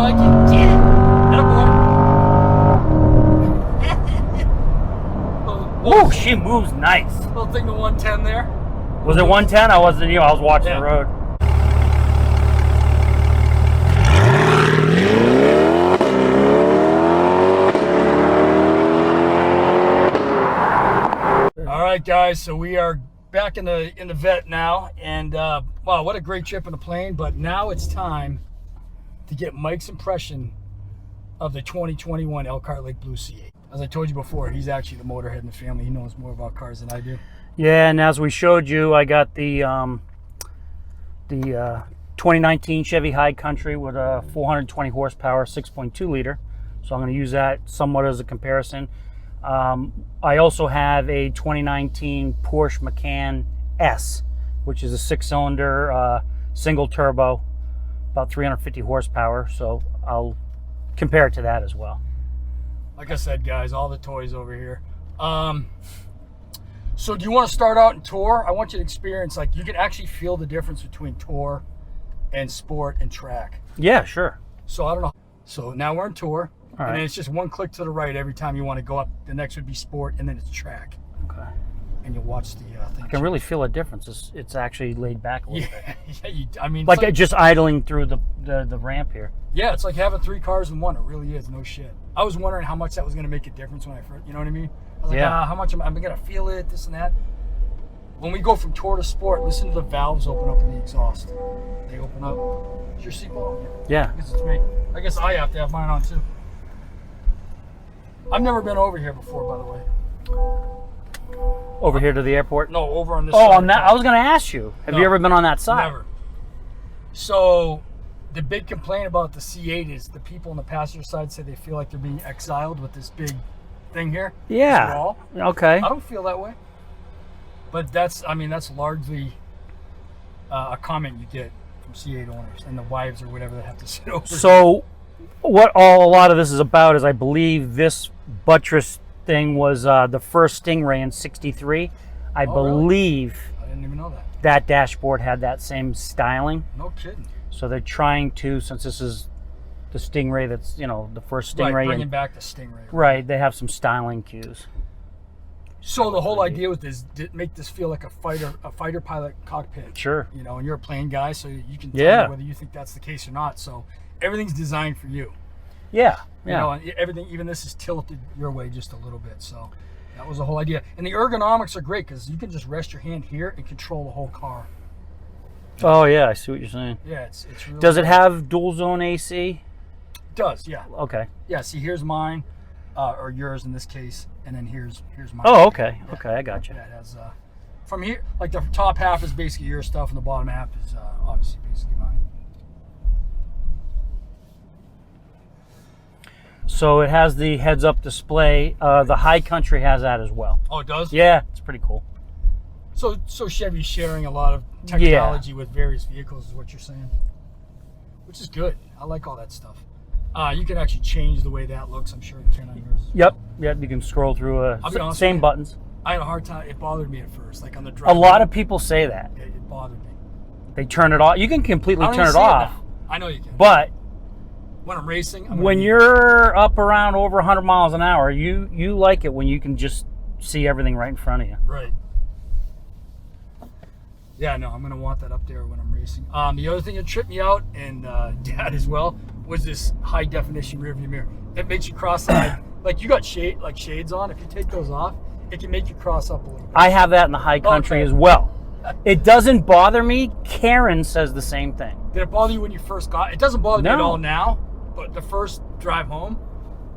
Mike. You did it. Oh, she moves nice. Little thing to 110 there. Was it 110? I wasn't, I was watching the road. All right, guys, so we are back in the vet now, and wow, what a great trip in the plane. But now it's time to get Mike's impression of the 2021 Elkhart Lake Blue C8. As I told you before, he's actually the motorhead in the family. He knows more about cars than I do. Yeah, and as we showed you, I got the 2019 Chevy High Country with a 420 horsepower, 6.2 liter. So I'm going to use that somewhat as a comparison. I also have a 2019 Porsche Macan S, which is a 6-cylinder, single turbo, about 350 horsepower. So I'll compare it to that as well. Like I said, guys, all the toys over here. So do you want to start out in Tour? I want you to experience, like, you can actually feel the difference between Tour and Sport and Track. Yeah, sure. So I don't know. So now we're in Tour. All right. And then it's just one click to the right every time you want to go up. The next would be Sport, and then it's Track. Okay. And you'll watch the thing. I can really feel a difference. It's actually laid back a little bit. Yeah, I mean, like just idling through the ramp here. Yeah, it's like having 3 cars in one. It really is. No shit. I was wondering how much that was going to make a difference when I first, you know what I mean? I was like, how much am I going to feel it, this and that. When we go from Tour to Sport, listen to the valves open up in the exhaust. They open up. Is your seatbelt? Yeah. I guess it's me. I guess I have to have mine on too. I've never been over here before, by the way. Over here to the airport? No, over on this side. side. On that, I was going to ask you. Have you ever been on that side? Never. So, the big complaint about the C8 is the people on the passenger side say they feel like they're being exiled with this big thing here. Yeah. Wall. Okay. I don't feel that way. But that's largely a comment you get from C8 owners and the wives or whatever that have to sit over. So, what a lot of this is about is I believe this buttress thing was the first Stingray in '63. I believe. Really? I didn't even know that. That dashboard had that same styling. No kidding. So they're trying to, since this is the Stingray that's, the first Stingray. Right, bringing back the Stingray. Right, they have some styling cues. So the whole idea with this, make this feel like a fighter pilot cockpit. Sure. And you're a plane guy, so you can tell me whether you think that's the case or not. So everything's designed for you. Yeah. And everything, even this is tilted your way just a little bit. So that was the whole idea. And the ergonomics are great because you can just rest your hand here and control the whole car. Oh yeah, I see what you're saying. Yeah, it's really. Does it have dual zone AC? It does, yeah. Okay. Yeah, see, here's mine, or yours in this case, and then here's mine. Oh, okay. Yeah. Okay, I got you. Yeah, it has, from here, like the top half is basically your stuff, and the bottom half is obviously basically mine. So it has the heads-up display. The High Country has that as well. Oh, it does? Yeah, it's pretty cool. So Chevy's sharing a lot of technology with various vehicles is what you're saying, which is good. I like all that stuff. You can actually change the way that looks. I'm sure you can on yours. Yep. You can scroll through same buttons. I had a hard time. It bothered me at first, like on the drive. A lot of people say that. It bothered me. They turn it off. You can completely turn it off. I know you can. But when I'm racing, when you're up around over 100 miles an hour, you like it when you can just see everything right in front of you. Right. Yeah, no, I'm going to want that up there when I'm racing. The other thing that tripped me out, and Dad as well, was this high definition rearview mirror. It makes you cross-eyed. Like you got shades on. If you take those off, it can make you cross up a little bit. I have that in the High Country as well. It doesn't bother me. Karen says the same thing. Did it bother you when you first got? It doesn't bother me at all now, but the first drive home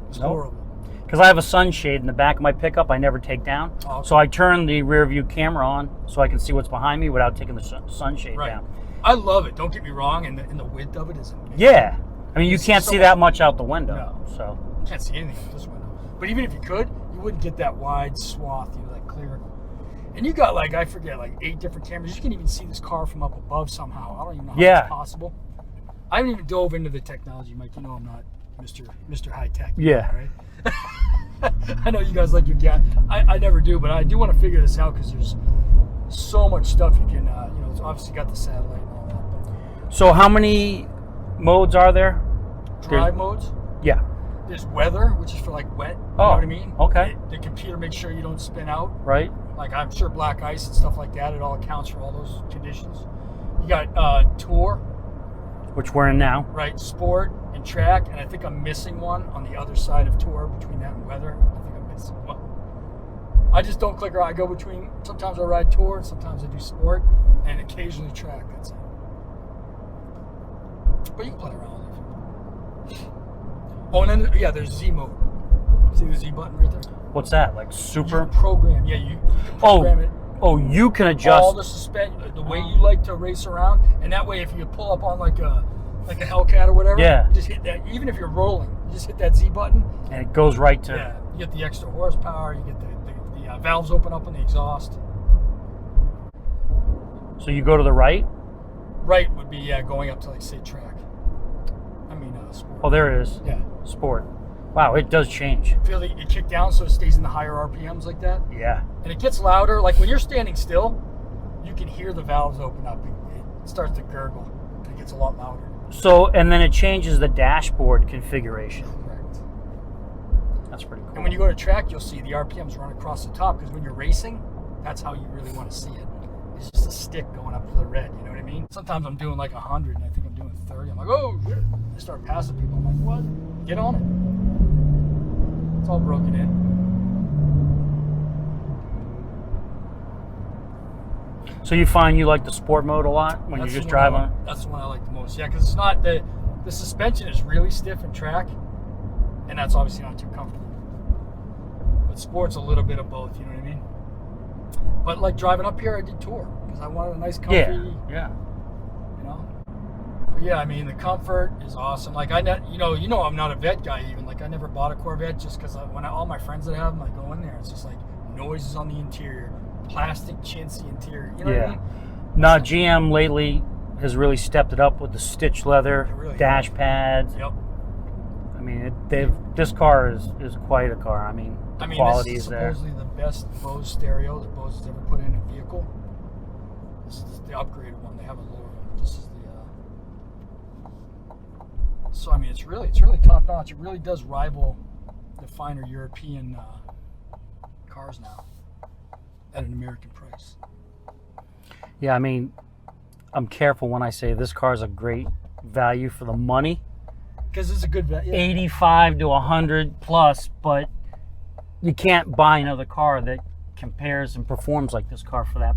was horrible. Because I have a sunshade in the back of my pickup I never take down. Oh, okay. So I turn the rear view camera on so I can see what's behind me without taking the sunshade down. I love it. Don't get me wrong. And the width of it is amazing. Yeah. I mean, you can't see that much out the window. No. So you can't see anything out this window. But even if you could, you wouldn't get that wide swath, like clear. And you got I forget, 8 different cameras. You can even see this car from up above somehow. I don't even know how that's possible. I haven't even dove into the technology, Mike. You know I'm not Mr. High Tech. Yeah. Right? I know you guys like your gas. I never do, but I do want to figure this out because there's so much stuff you can, it's obviously got the satellite and all that. But. So how many modes are there? drive modes. Yeah. There's weather, which is for like wet. You know what I mean? Okay. The computer makes sure you don't spin out. Right. Like I'm sure black ice and stuff like that. It all accounts for all those conditions. You got tour, which we're in now. Right, sport and track, and I think I'm missing one on the other side of tour between that and weather. I think I'm missing one. I just don't click around. I go between. Sometimes I ride tour, sometimes I do sport, and occasionally track. That's it. But you can play around with it. Oh, and then there's Z mode. See the Z button right there? What's that? Like super? You can program. Yeah, you can program it. Oh, you can adjust all the suspension, the way you like to race around, and that way, if you pull up on like a Hellcat or whatever, you just hit that. Even if you're rolling, you just hit that Z button, and it goes right to. Yeah, you get the extra horsepower. You get the valves open up on the exhaust. So you go to the right. Right would be going up to like say track. I mean sport. Oh, there it is. Yeah, sport. Wow, it does change. Feel it kick down so it stays in the higher RPMs like that. Yeah. And it gets louder. Like when you're standing still, you can hear the valves open up. It starts to gurgle. It gets a lot louder. So, and then it changes the dashboard configuration. Correct. That's pretty cool. And when you go to track, you'll see the RPMs run across the top, because when you're racing, that's how you really want to see it. It's just a stick going up to the red, you know what I mean? Sometimes I'm doing like 100 and I think I'm doing 30. I'm like, oh, shit. I start passing people. I'm like, what? Get on it. It's all broken in. So you find you like the sport mode a lot when you just drive on? That's the one I like the most. Yeah, because it's not the suspension is really stiff in track, and that's obviously not too comfortable. But sport's a little bit of both. You know what I mean? But like driving up here, I did tour because I wanted a nice comfy. Yeah. You know. But yeah, I mean the comfort is awesome. Like you know, I'm not a vet guy even. Like I never bought a Corvette just because all my friends that have them, I go in there, it's just like noises on the interior, plastic chintzy interior. You know what I mean? Now GM lately has really stepped it up with the stitch leather, really dash pads. Yep. I mean, this car is quite a car. I mean, the quality this is is there. supposedly the best Bose stereo that Bose has ever put in a vehicle. This is the upgraded one. They have a lower one. This is the. So I mean, it's really top notch. It really does rival the finer European cars now at an American price. Yeah, I mean, I'm careful when I say this car is a great value for the money. Because it's a good value. 85 to 100 plus, but you can't buy another car that compares and performs like this car for that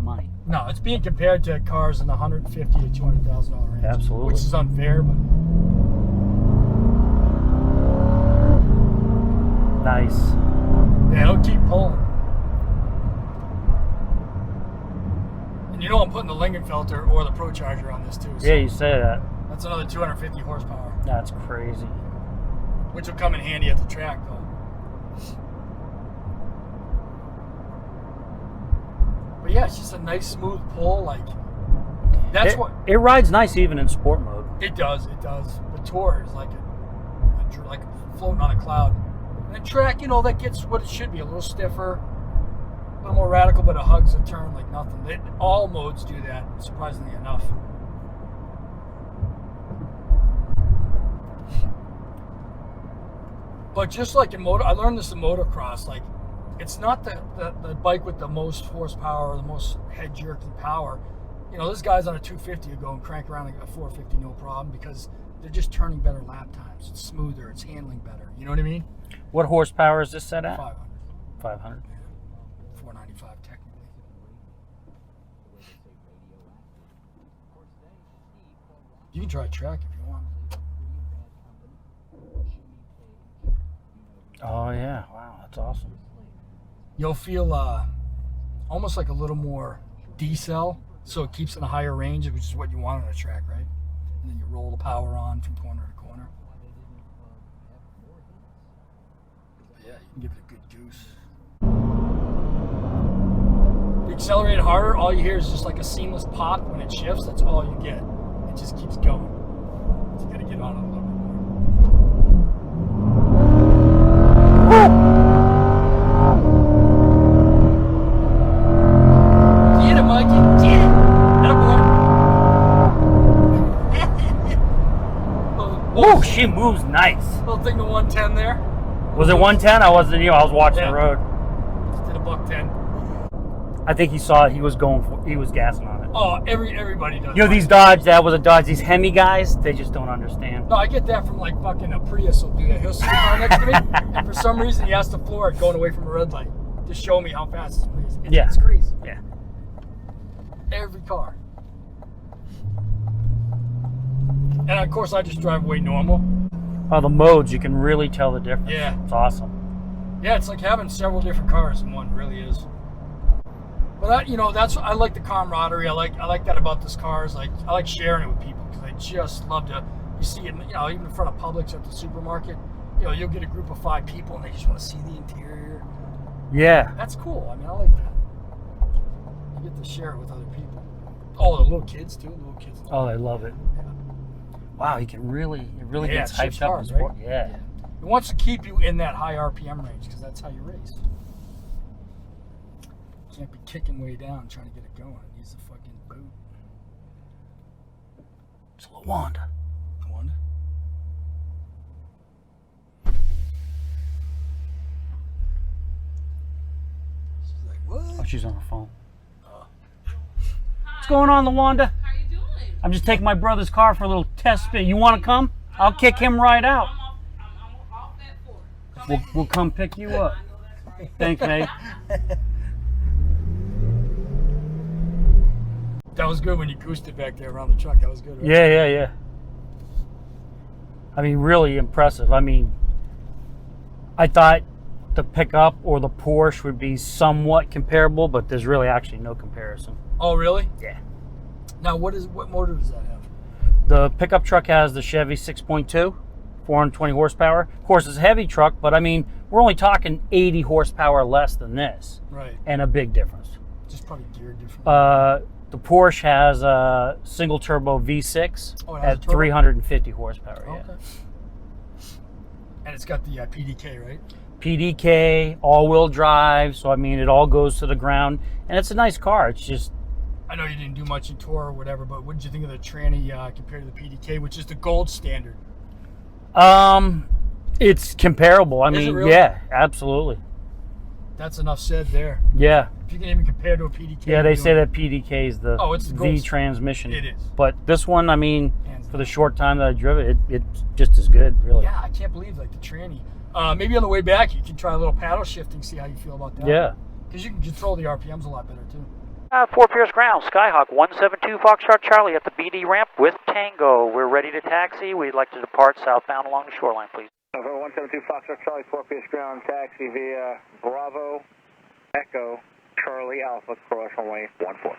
money. No, it's being compared to cars in the $150,000 to $200,000 range. Absolutely. Which is unfair, but nice. Yeah, it'll keep pulling. And you know I'm putting the Lingenfelter or the Pro Charger on this too. So yeah, you say that. that's another 250 horsepower. That's crazy. Which will come in handy at the track though. But yeah, it's just a nice smooth pull. Like that's what it rides nice even in sport mode. It does. The Tour is like like floating on a cloud. And the track, that gets what it should be, a little stiffer, a little more radical, but it hugs a turn like nothing. All modes do that, surprisingly enough. But just like in I learned this in motocross, like it's not the bike with the most horsepower or the most head jerking power. Those guys on a 250 will go and crank around a 450 no problem because they're just turning better lap times. It's smoother, it's handling better. You know what I mean? What horsepower is this set at? 500. 500. Yeah. 495 technically. You can try track if you want. Oh yeah, wow, that's awesome. You'll feel almost like a little more decel, so it keeps in a higher range, which is what you want on a track, right? And then you roll the power on from corner to corner. But yeah, you can give it a good goose. If you accelerate it harder, all you hear is just like a seamless pop when it shifts. That's all you get. It just keeps going. So you got to get on it a little bit more. Get it, Mikey. Get it. Attaboy. Woo, she moves nice. Little thing to 110 there. Was it 110? I wasn't, I was watching the road. Just did a $110. I think he saw it. He was gassing on it. Oh, everybody does. You know, these Dodge, that was a Dodge. These Hemi guys, they just don't understand. No, I get that from like fucking a Prius will do that. He'll see the car next to me, and for some reason he has to floor it going away from a red light to show me how fast it's crazy. It's crazy. Yeah. Every car. And of course I just drive away normal. Oh, the modes, you can really tell the difference. Yeah. It's awesome. Yeah, it's like having several different cars in one. It really is. But that, you know, that's I like the camaraderie. I like that about this car. Is like I like sharing it with people because I just love to. You see it, you know, even in front of Publix at the supermarket. You know, you'll get a group of 5 people and they just want to see the interior. Yeah. That's cool. I mean, I like that. You get to share it with other people. Oh, the little kids too. Little kids. Oh, they love it. Yeah. Wow, it really gets it hyped shifts up hard, in sport. right? Yeah. It wants to keep you in that high RPM range because that's how you race. Can't be kicking way down trying to get it going. It needs a fucking boot. It's a LaWanda. One. She's like, what? Oh, she's on her phone. What's going on, LaWanda? How you doing? I'm just taking my brother's car for a little test spin. You want to come? I'll kick him right out. I'm off that floor. We'll come pick you up. I know that's right. Thanks, mate. That was good when you goosed it back there around the truck. That was good, right? Yeah. I mean, really impressive. I mean, I thought the pickup or the Porsche would be somewhat comparable, but there's really actually no comparison. Oh, really? Yeah. Now, what motor does that have? The pickup truck has the Chevy 6.2, 420 horsepower. Of course, it's a heavy truck, but I mean, we're only talking 80 horsepower less than this. Right. And a big difference. Just probably geared different. The Porsche has a single turbo V6 at 350 horsepower. Oh, yeah. okay. And it's got the PDK, right? PDK, all-wheel drive, so I mean, it all goes to the ground, and it's a nice car. It's just... I know you didn't do much in tour or whatever, but what did you think of the tranny compared to the PDK, which is the gold standard? It's comparable. I Is it mean, really? yeah, absolutely. That's enough said there. Yeah. If you can even compare to a PDK. Yeah, they say that PDK is the it's the V gold. transmission. It is. But this one, I mean, Hands for the down. short time that I drove it, it's just as good, really. Yeah, I can't believe like the tranny. Maybe on the way back you can try a little paddle shifting, see how you feel about that. Yeah. Because you can control the RPMs a lot better too. Fort Pierce Ground, Skyhawk 172 Foxtrot Charlie at the BD ramp with Tango. We're ready to taxi. We'd like to depart southbound along the shoreline, please. November 172 Foxtrot Charlie, Fort Pierce Ground, taxi via Bravo, Echo, Charlie Alpha, cross runway 14.